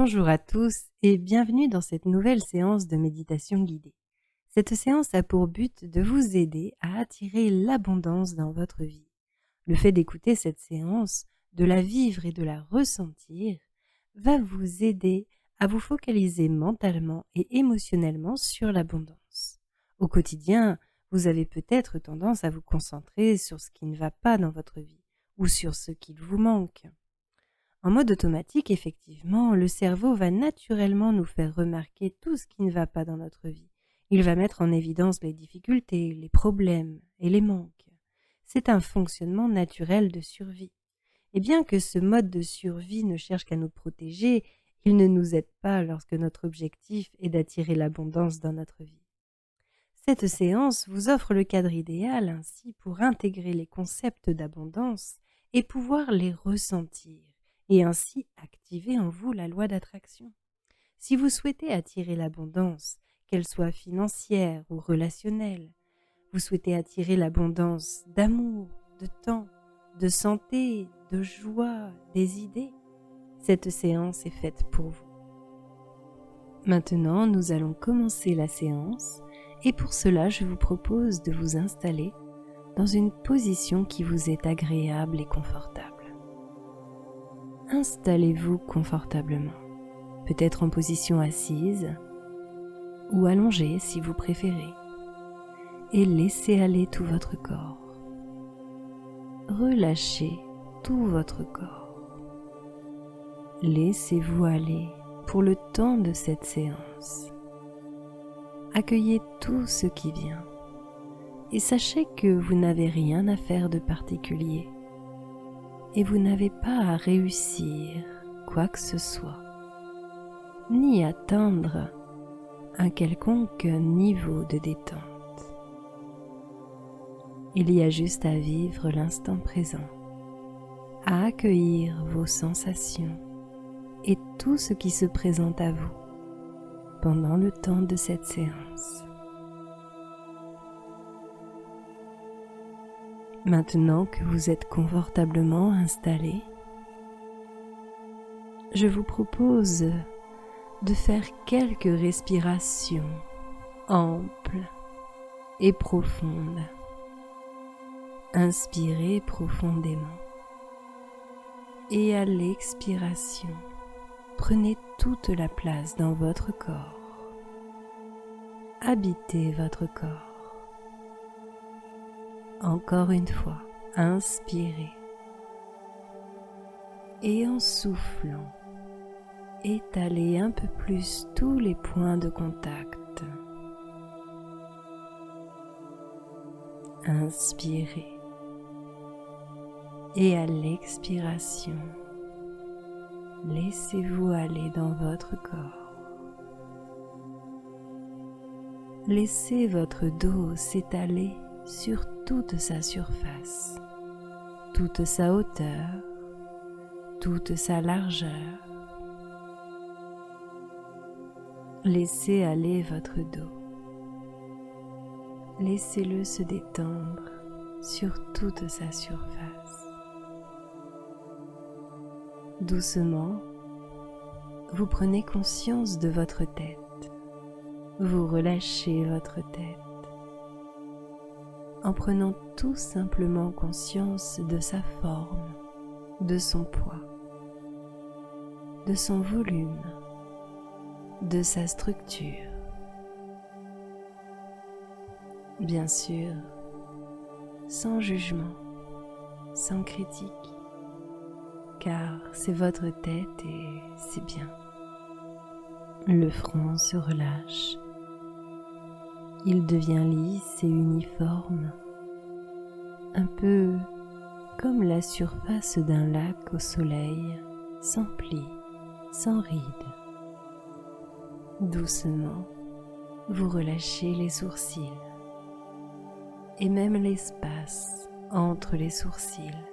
Bonjour à tous et bienvenue dans cette nouvelle séance de méditation guidée. Cette séance a pour but de vous aider à attirer l'abondance dans votre vie. Le fait d'écouter cette séance, de la vivre et de la ressentir, va vous aider à vous focaliser mentalement et émotionnellement sur l'abondance. Au quotidien, vous avez peut-être tendance à vous concentrer sur ce qui ne va pas dans votre vie ou sur ce qu'il vous manque. En mode automatique, effectivement, le cerveau va naturellement nous faire remarquer tout ce qui ne va pas dans notre vie. Il va mettre en évidence les difficultés, les problèmes et les manques. C'est un fonctionnement naturel de survie. Et bien que ce mode de survie ne cherche qu'à nous protéger, il ne nous aide pas lorsque notre objectif est d'attirer l'abondance dans notre vie. Cette séance vous offre le cadre idéal ainsi pour intégrer les concepts d'abondance et pouvoir les ressentir et ainsi activer en vous la loi d'attraction. Si vous souhaitez attirer l'abondance, qu'elle soit financière ou relationnelle, vous souhaitez attirer l'abondance d'amour, de temps, de santé, de joie, des idées, cette séance est faite pour vous. Maintenant, nous allons commencer la séance et pour cela, je vous propose de vous installer dans une position qui vous est agréable et confortable. Installez-vous confortablement, peut-être en position assise ou allongée si vous préférez, et laissez aller tout votre corps. Relâchez tout votre corps. Laissez-vous aller pour le temps de cette séance. Accueillez tout ce qui vient et sachez que vous n'avez rien à faire de particulier et vous n'avez pas à réussir quoi que ce soit, ni atteindre un quelconque niveau de détente. Il y a juste à vivre l'instant présent, à accueillir vos sensations et tout ce qui se présente à vous pendant le temps de cette séance. Maintenant que vous êtes confortablement installé, je vous propose de faire quelques respirations amples et profondes. Inspirez profondément et à l'expiration, prenez toute la place dans votre corps. Habitez votre corps. Encore une fois, inspirez et en soufflant, étalez un peu plus tous les points de contact. Inspirez et à l'expiration, laissez-vous aller dans votre corps. Laissez votre dos s'étaler sur toute sa surface, toute sa hauteur, toute sa largeur. Laissez aller votre dos. Laissez-le se détendre sur toute sa surface. Doucement, vous prenez conscience de votre tête. Vous relâchez votre tête en prenant tout simplement conscience de sa forme, de son poids, de son volume, de sa structure. Bien sûr, sans jugement, sans critique, car c'est votre tête et c'est bien. Le front se relâche. Il devient lisse et uniforme, un peu comme la surface d'un lac au soleil, sans plis, sans rides. Doucement, vous relâchez les sourcils et même l'espace entre les sourcils,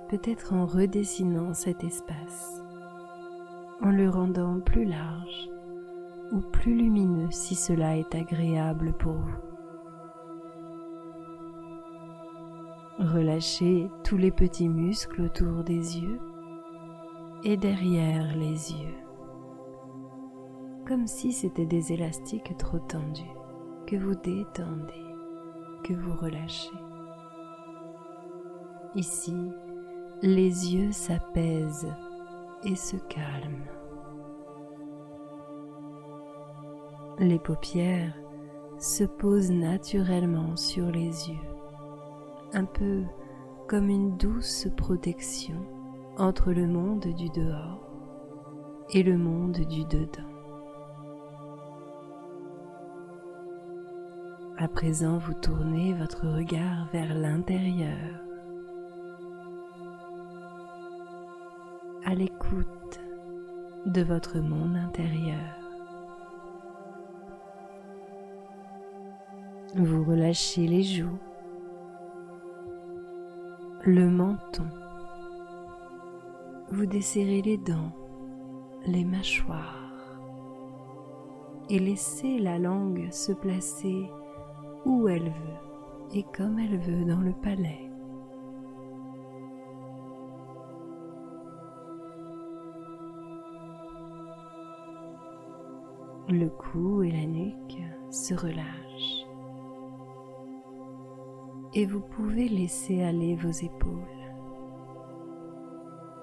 peut-être en redessinant cet espace, en le rendant plus large ou plus lumineux si cela est agréable pour vous. Relâchez tous les petits muscles autour des yeux et derrière les yeux, comme si c'était des élastiques trop tendus que vous détendez, que vous relâchez. Ici, les yeux s'apaisent et se calment. Les paupières se posent naturellement sur les yeux, un peu comme une douce protection entre le monde du dehors et le monde du dedans. À présent, vous tournez votre regard vers l'intérieur, à l'écoute de votre monde intérieur. Vous relâchez les joues, le menton, vous desserrez les dents, les mâchoires et laissez la langue se placer où elle veut et comme elle veut dans le palais. Le cou et la nuque se relâchent et vous pouvez laisser aller vos épaules.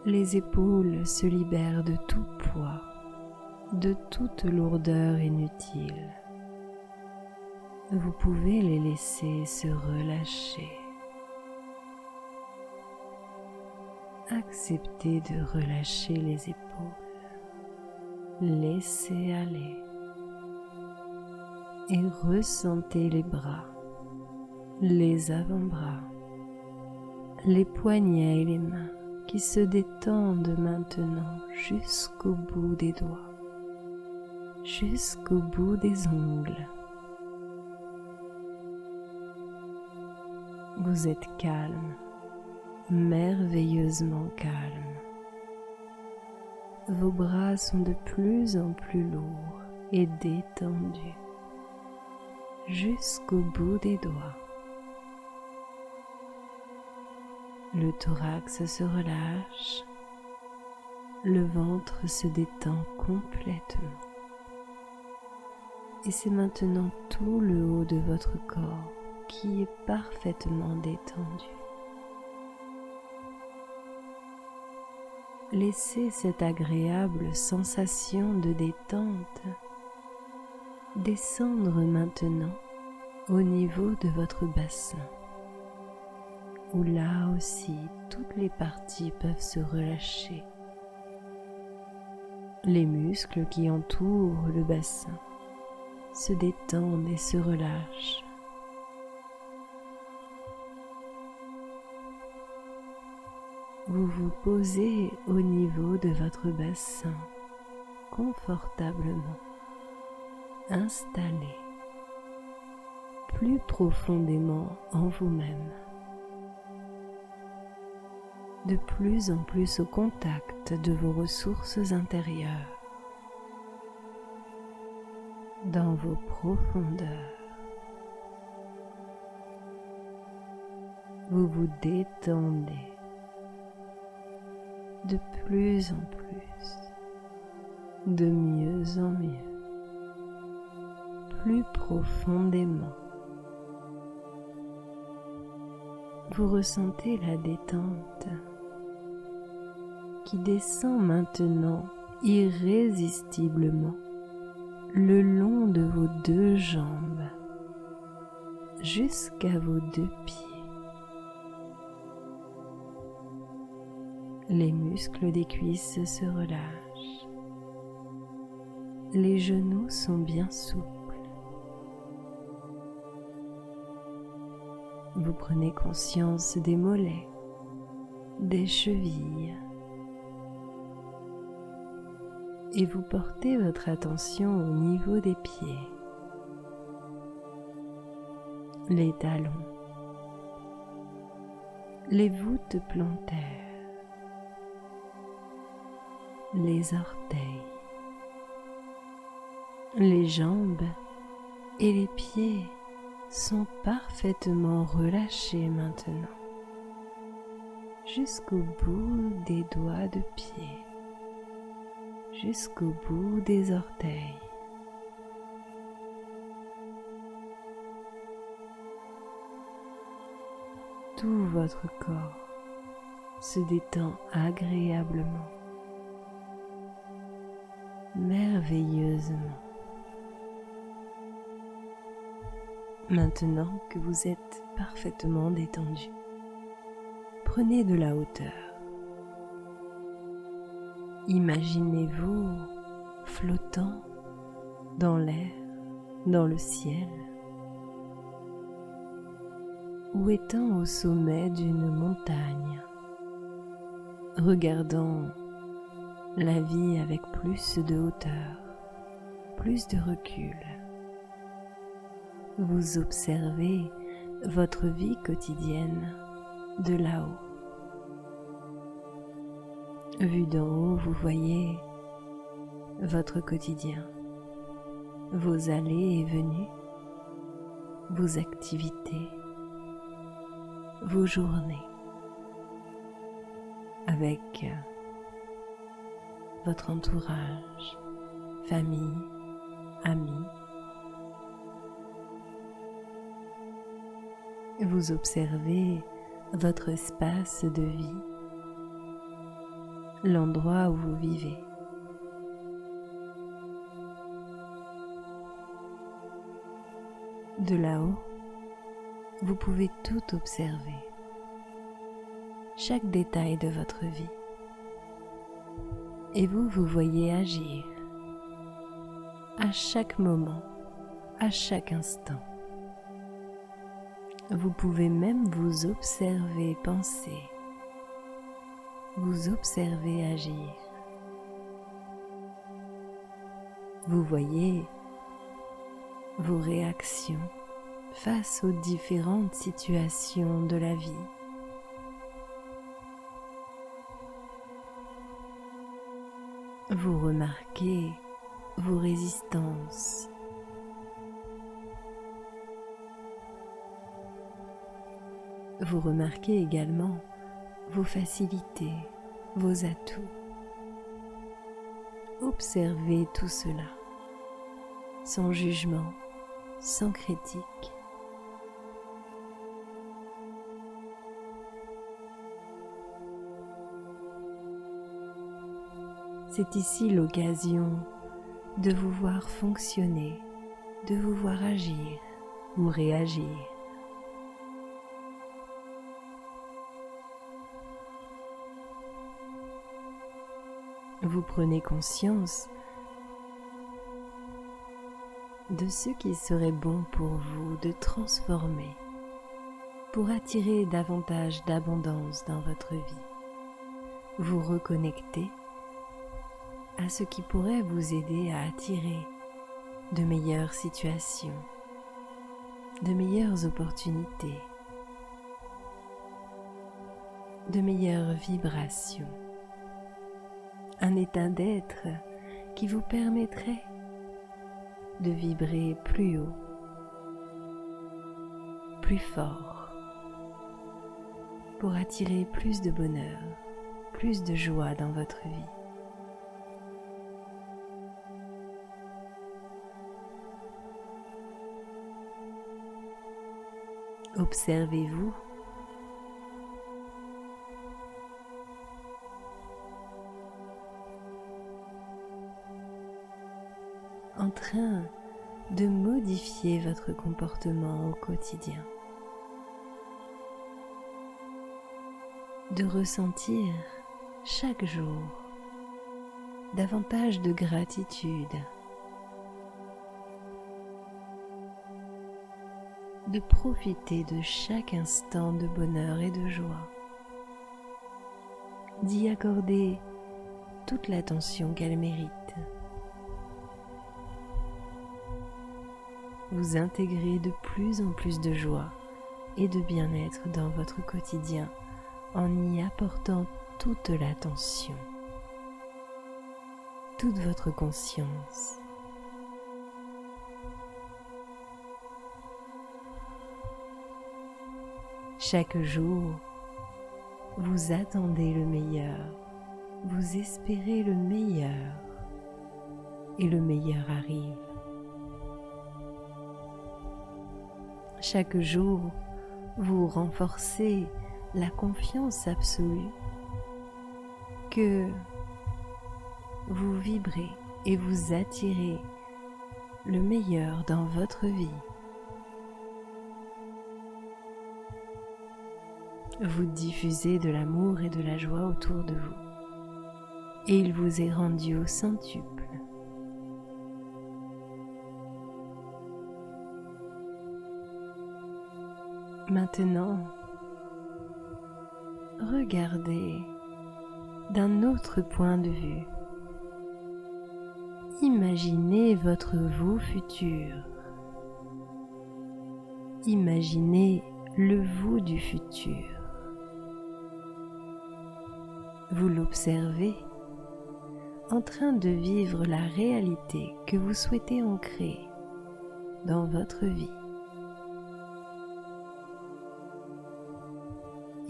Les épaules se libèrent de tout poids, de toute lourdeur inutile. Vous pouvez les laisser se relâcher. Acceptez de relâcher les épaules. Laissez aller. Et ressentez les bras, les avant-bras, les poignets et les mains qui se détendent maintenant jusqu'au bout des doigts, jusqu'au bout des ongles. Vous êtes calme, merveilleusement calme. Vos bras sont de plus en plus lourds et détendus jusqu'au bout des doigts. Le thorax se relâche, le ventre se détend complètement. Et c'est maintenant tout le haut de votre corps qui est parfaitement détendu. Laissez cette agréable sensation de détente descendre maintenant au niveau de votre bassin, où là aussi toutes les parties peuvent se relâcher. Les muscles qui entourent le bassin se détendent et se relâchent. Vous vous posez au niveau de votre bassin, confortablement, installé, plus profondément en vous-même, de plus en plus au contact de vos ressources intérieures, dans vos profondeurs. Vous vous détendez de plus en plus, de mieux en mieux, plus profondément. Vous ressentez la détente qui descend maintenant irrésistiblement le long de vos deux jambes jusqu'à vos deux pieds. Les muscles des cuisses se relâchent. Les genoux sont bien souples. Vous prenez conscience des mollets, des chevilles, et vous portez votre attention au niveau des pieds, les talons, les voûtes plantaires, les orteils, les jambes et les pieds sont parfaitement relâchés maintenant, jusqu'au bout des doigts de pied. jusqu'au bout des orteils. Tout votre corps se détend agréablement, merveilleusement. Maintenant que vous êtes parfaitement détendu, prenez de la hauteur. Imaginez-vous flottant dans l'air, dans le ciel, ou étant au sommet d'une montagne, regardant la vie avec plus de hauteur, plus de recul. Vous observez votre vie quotidienne de là-haut. Vu d'en haut, vous voyez votre quotidien, vos allées et venues, vos activités, vos journées, avec votre entourage, famille, amis. Vous observez votre espace de vie, l'endroit où vous vivez. De là-haut, vous pouvez tout observer, chaque détail de votre vie. Et vous voyez agir à chaque moment, à chaque instant. Vous pouvez même vous observer penser, vous observer agir. Vous voyez vos réactions face aux différentes situations de la vie. Vous remarquez vos résistances. Vous remarquez également vos facilités, vos atouts. Observez tout cela, sans jugement, sans critique. C'est ici l'occasion de vous voir fonctionner, de vous voir agir ou réagir. Vous prenez conscience de ce qui serait bon pour vous de transformer pour attirer davantage d'abondance dans votre vie. Vous reconnectez à ce qui pourrait vous aider à attirer de meilleures situations, de meilleures opportunités, de meilleures vibrations. Un état d'être qui vous permettrait de vibrer plus haut, plus fort, pour attirer plus de bonheur, plus de joie dans votre vie. Observez-vous en train de modifier votre comportement au quotidien, de ressentir chaque jour davantage de gratitude, de profiter de chaque instant de bonheur et de joie, d'y accorder toute l'attention qu'elle mérite. Vous intégrez de plus en plus de joie et de bien-être dans votre quotidien en y apportant toute l'attention, toute votre conscience. Chaque jour, vous attendez le meilleur, vous espérez le meilleur et le meilleur arrive. Chaque jour, vous renforcez la confiance absolue que vous vibrez et vous attirez le meilleur dans votre vie. Vous diffusez de l'amour et de la joie autour de vous, et il vous est rendu au centuple. Maintenant, regardez d'un autre point de vue. Imaginez votre vous futur. Imaginez le vous du futur. Vous l'observez en train de vivre la réalité que vous souhaitez ancrer dans votre vie.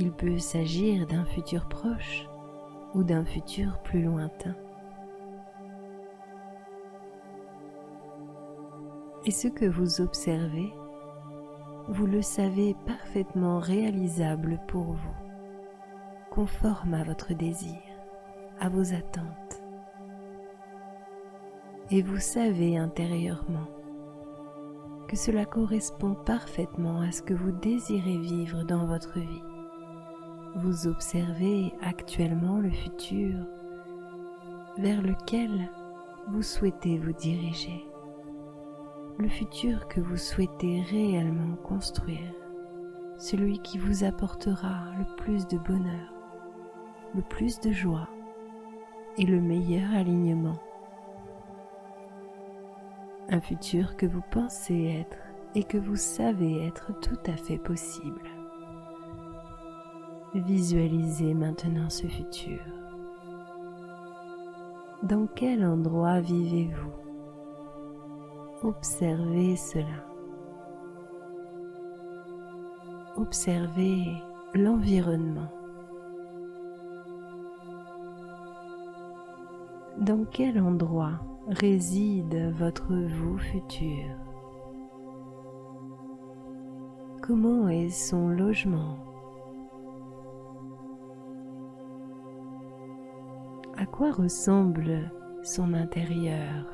Il peut s'agir d'un futur proche ou d'un futur plus lointain. Et ce que vous observez, vous le savez parfaitement réalisable pour vous, conforme à votre désir, à vos attentes. Et vous savez intérieurement que cela correspond parfaitement à ce que vous désirez vivre dans votre vie. Vous observez actuellement le futur vers lequel vous souhaitez vous diriger, le futur que vous souhaitez réellement construire, celui qui vous apportera le plus de bonheur, le plus de joie et le meilleur alignement. Un futur que vous pensez être et que vous savez être tout à fait possible. Visualisez maintenant ce futur. Dans quel endroit vivez-vous? Observez cela. Observez l'environnement. Dans quel endroit réside votre vous futur? Comment est son logement? À quoi ressemble son intérieur?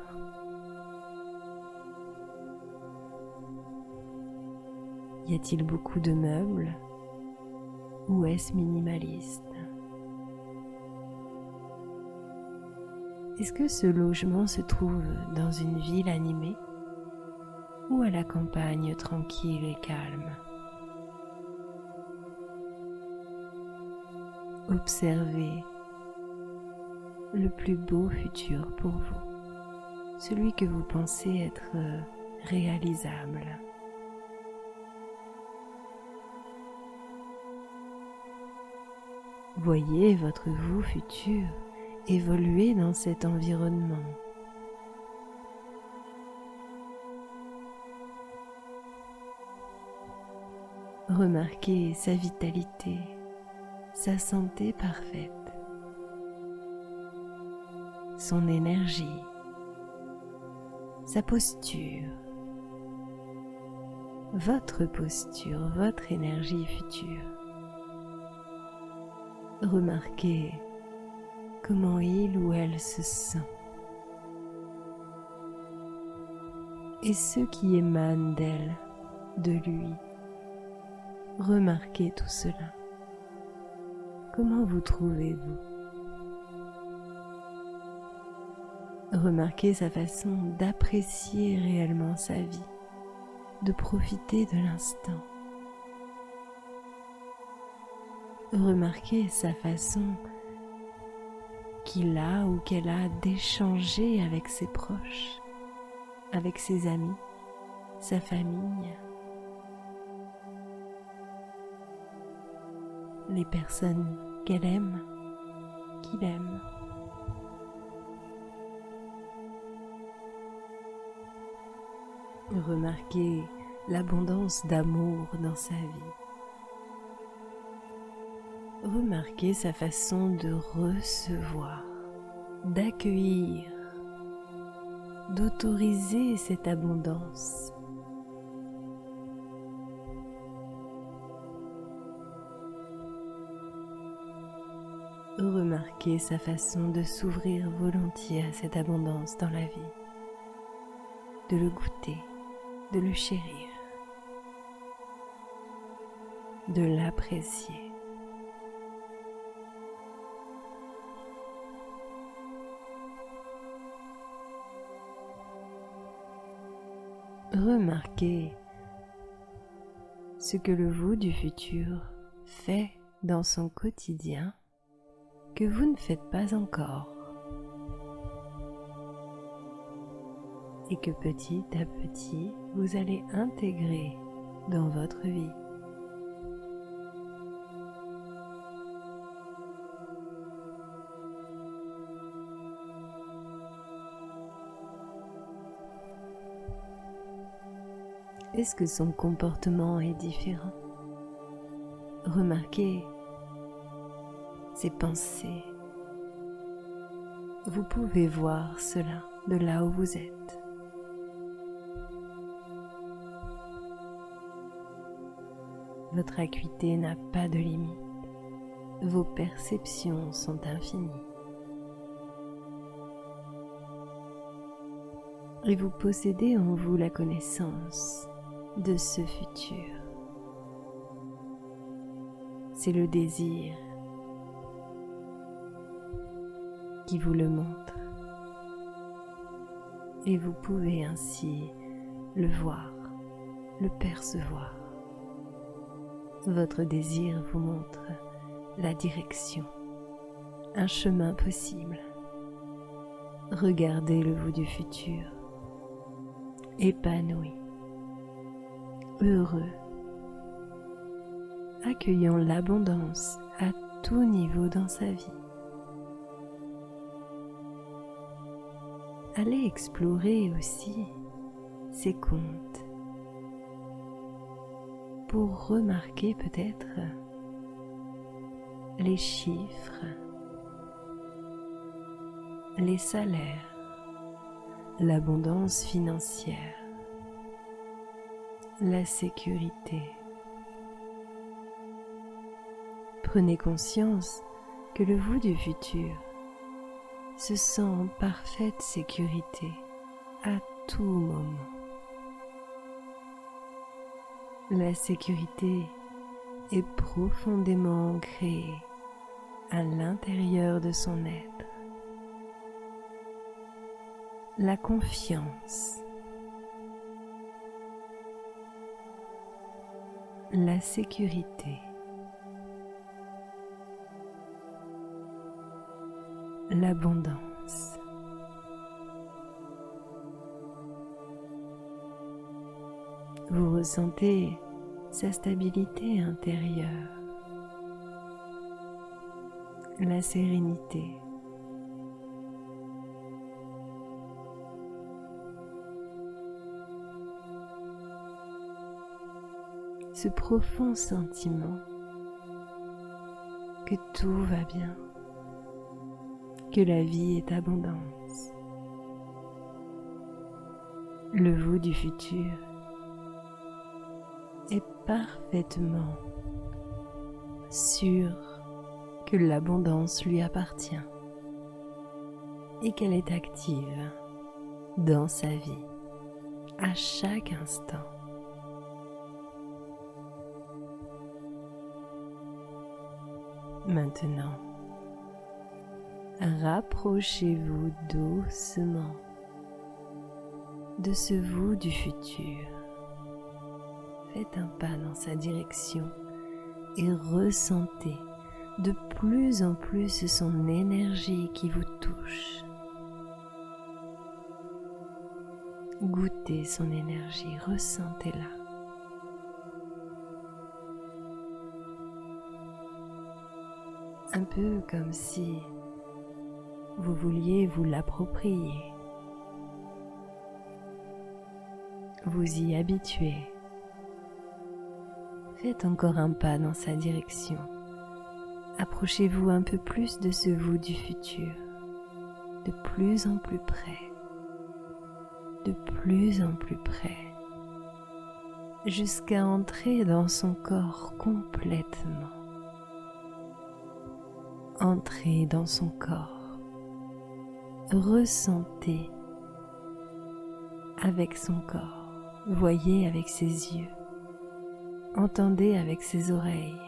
Y a-t-il beaucoup de meubles ou est-ce minimaliste? Est-ce que ce logement se trouve dans une ville animée ou à la campagne tranquille et calme? Observez le plus beau futur pour vous, celui que vous pensez être réalisable. Voyez votre vous futur évoluer dans cet environnement. Remarquez sa vitalité, sa santé parfaite, son énergie, sa posture, votre énergie future. Remarquez comment il ou elle se sent et ce qui émane d'elle, de lui. Remarquez tout cela. Comment vous trouvez-vous? Remarquez sa façon d'apprécier réellement sa vie, de profiter de l'instant. Remarquez sa façon qu'il a ou qu'elle a d'échanger avec ses proches, avec ses amis, sa famille, les personnes qu'elle aime, qu'il aime. Remarquez l'abondance d'amour dans sa vie. Remarquez sa façon de recevoir, d'accueillir d'autoriser cette abondance. Remarquez sa façon de s'ouvrir volontiers à cette abondance dans la vie, de le goûter, de le chérir, de l'apprécier. Remarquez ce que le vous du futur fait dans son quotidien que vous ne faites pas encore et que petit à petit vous allez intégrer dans votre vie. Est-ce que son comportement est différent? Remarquez ses pensées. Vous pouvez voir cela de là où vous êtes. Votre acuité n'a pas de limite. Vos perceptions sont infinies. Et vous possédez en vous la connaissance de ce futur. C'est le désir qui vous le montre. Et vous pouvez ainsi le voir, le percevoir. Votre désir vous montre la direction, un chemin possible. Regardez le vous du futur, épanoui, heureux, accueillant l'abondance à tout niveau dans sa vie. Allez explorer aussi ses comptes pour remarquer peut-être les chiffres, les salaires, l'abondance financière, la sécurité. Prenez conscience que le vous du futur se sent en parfaite sécurité à tout moment. La sécurité est profondément ancrée à l'intérieur de son être. La confiance, la sécurité, l'abondance. Vous ressentez sa stabilité intérieure, la sérénité. Ce profond sentiment que tout va bien, que la vie est abondance. Le vous du futur est parfaitement sûr que l'abondance lui appartient et qu'elle est active dans sa vie à chaque instant. Maintenant, rapprochez-vous doucement de ce vous du futur. Faites un pas dans sa direction et ressentez de plus en plus son énergie qui vous touche. Goûtez son énergie, ressentez-la. Un peu comme si vous vouliez vous l'approprier, vous y habituer. Faites encore un pas dans sa direction. Approchez-vous un peu plus de ce vous du futur, de plus en plus près. de plus en plus près, jusqu'à entrer dans son corps complètement. Entrez dans son corps, ressentez avec son corps, voyez avec ses yeux, entendez avec ses oreilles,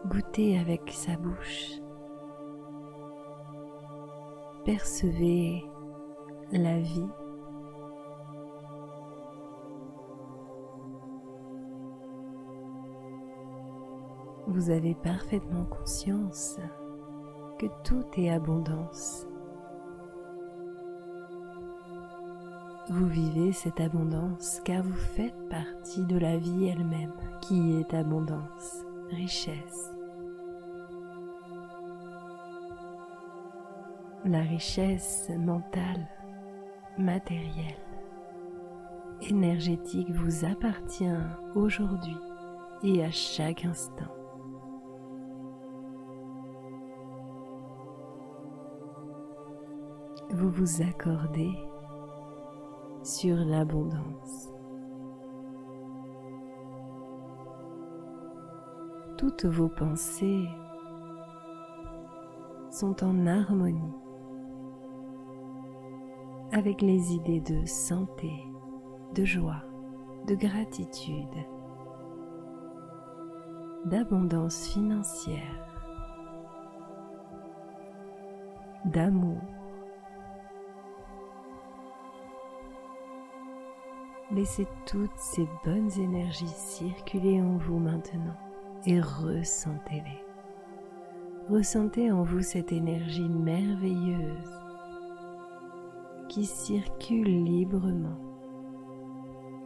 goûtez avec sa bouche, percevez la vie. Vous avez parfaitement conscience que tout est abondance. Vous vivez cette abondance car vous faites partie de la vie elle-même qui est abondance, richesse. La richesse mentale, matérielle, énergétique vous appartient aujourd'hui et à chaque instant. Vous vous accordez sur l'abondance. Toutes vos pensées sont en harmonie avec les idées de santé, de joie, de gratitude, d'abondance financière, d'amour. Laissez toutes ces bonnes énergies circuler en vous maintenant et ressentez-les. Ressentez en vous cette énergie merveilleuse qui circule librement,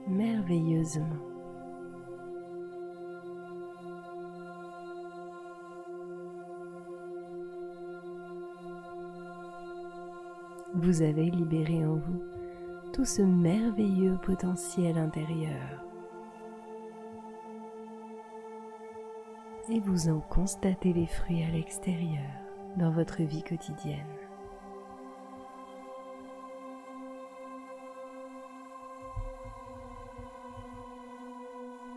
merveilleusement. Vous avez libéré en vous tout ce merveilleux potentiel intérieur et vous en constatez les fruits à l'extérieur dans votre vie quotidienne.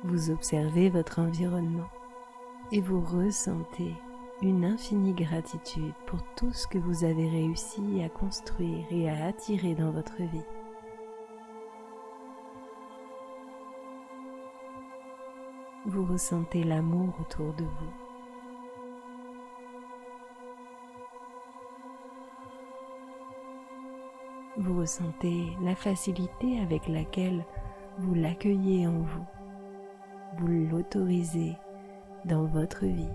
Vous observez votre environnement et vous ressentez une infinie gratitude pour tout ce que vous avez réussi à construire et à attirer dans votre vie. Vous ressentez l'amour autour de vous. Vous ressentez la facilité avec laquelle vous l'accueillez en vous. Vous l'autorisez dans votre vie.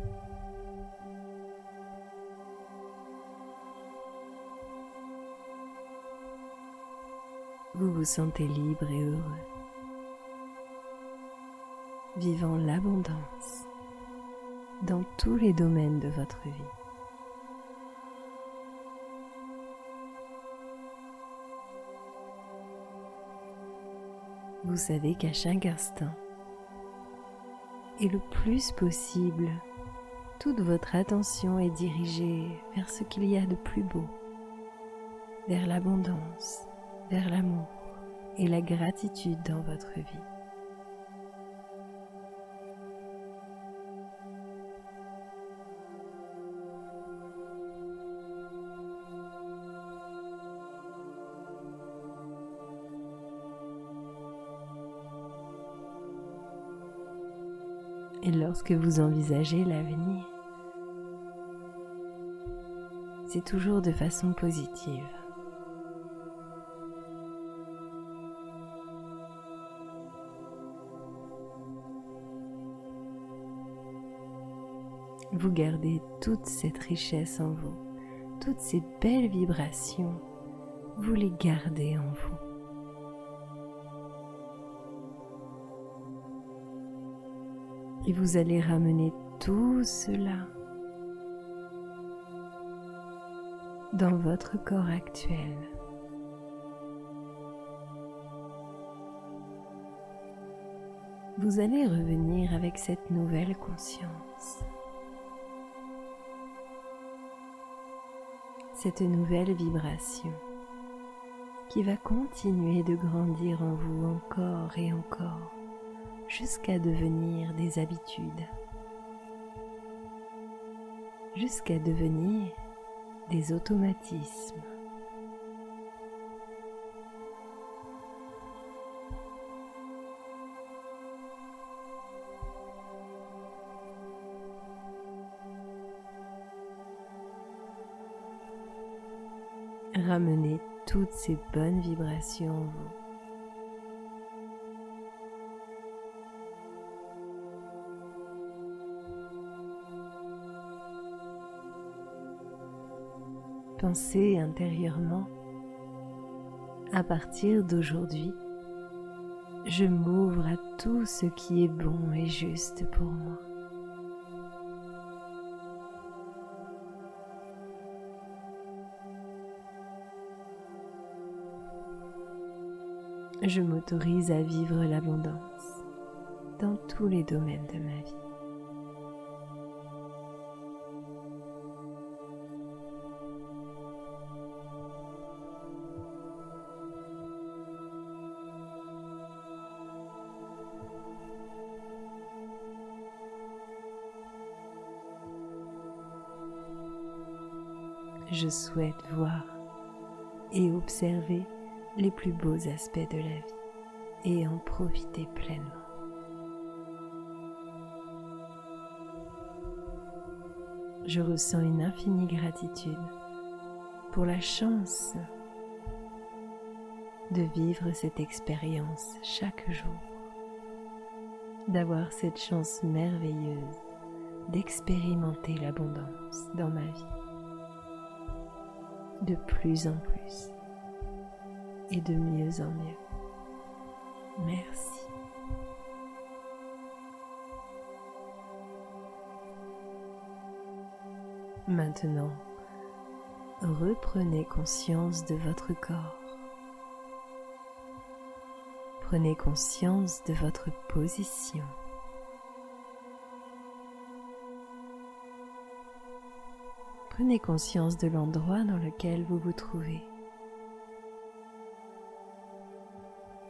Vous vous sentez libre et heureux, vivant l'abondance dans tous les domaines de votre vie. Vous savez qu'à chaque instant, et le plus possible, toute votre attention est dirigée vers ce qu'il y a de plus beau, vers l'abondance, vers l'amour et la gratitude dans votre vie. Et lorsque vous envisagez l'avenir, c'est toujours de façon positive. Vous gardez toute cette richesse en vous, toutes ces belles vibrations, vous les gardez en vous. Et vous allez ramener tout cela dans votre corps actuel. Vous allez revenir avec cette nouvelle conscience, cette nouvelle vibration qui va continuer de grandir en vous encore et encore jusqu'à devenir des habitudes, jusqu'à devenir des automatismes. Ramenez toutes ces bonnes vibrations en vous. Pensez intérieurement, à partir d'aujourd'hui, je m'ouvre à tout ce qui est bon et juste pour moi. Je m'autorise à vivre l'abondance dans tous les domaines de ma vie. Je souhaite voir et observer les plus beaux aspects de la vie et en profiter pleinement. Je ressens une infinie gratitude pour la chance de vivre cette expérience chaque jour, d'avoir cette chance merveilleuse d'expérimenter l'abondance dans ma vie, de plus en plus et de mieux en mieux. Merci. Maintenant, reprenez conscience de votre corps. Prenez conscience de votre position. Prenez conscience de l'endroit dans lequel vous vous trouvez.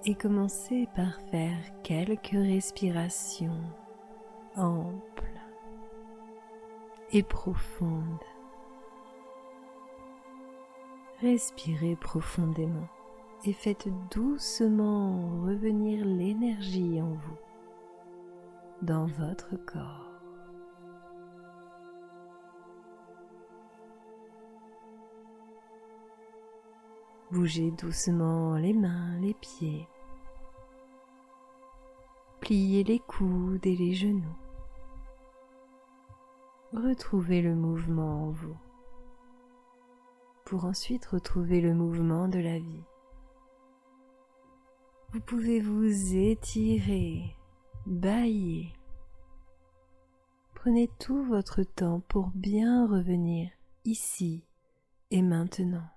Et commencez par faire quelques respirations amples et profondes. Respirez profondément et faites doucement revenir l'énergie en vous, dans votre corps. Bougez doucement les mains, les pieds. Pliez les coudes et les genoux. Retrouvez le mouvement en vous, pour ensuite retrouver le mouvement de la vie. Vous pouvez vous étirer, bâiller. Prenez tout votre temps pour bien revenir ici et maintenant.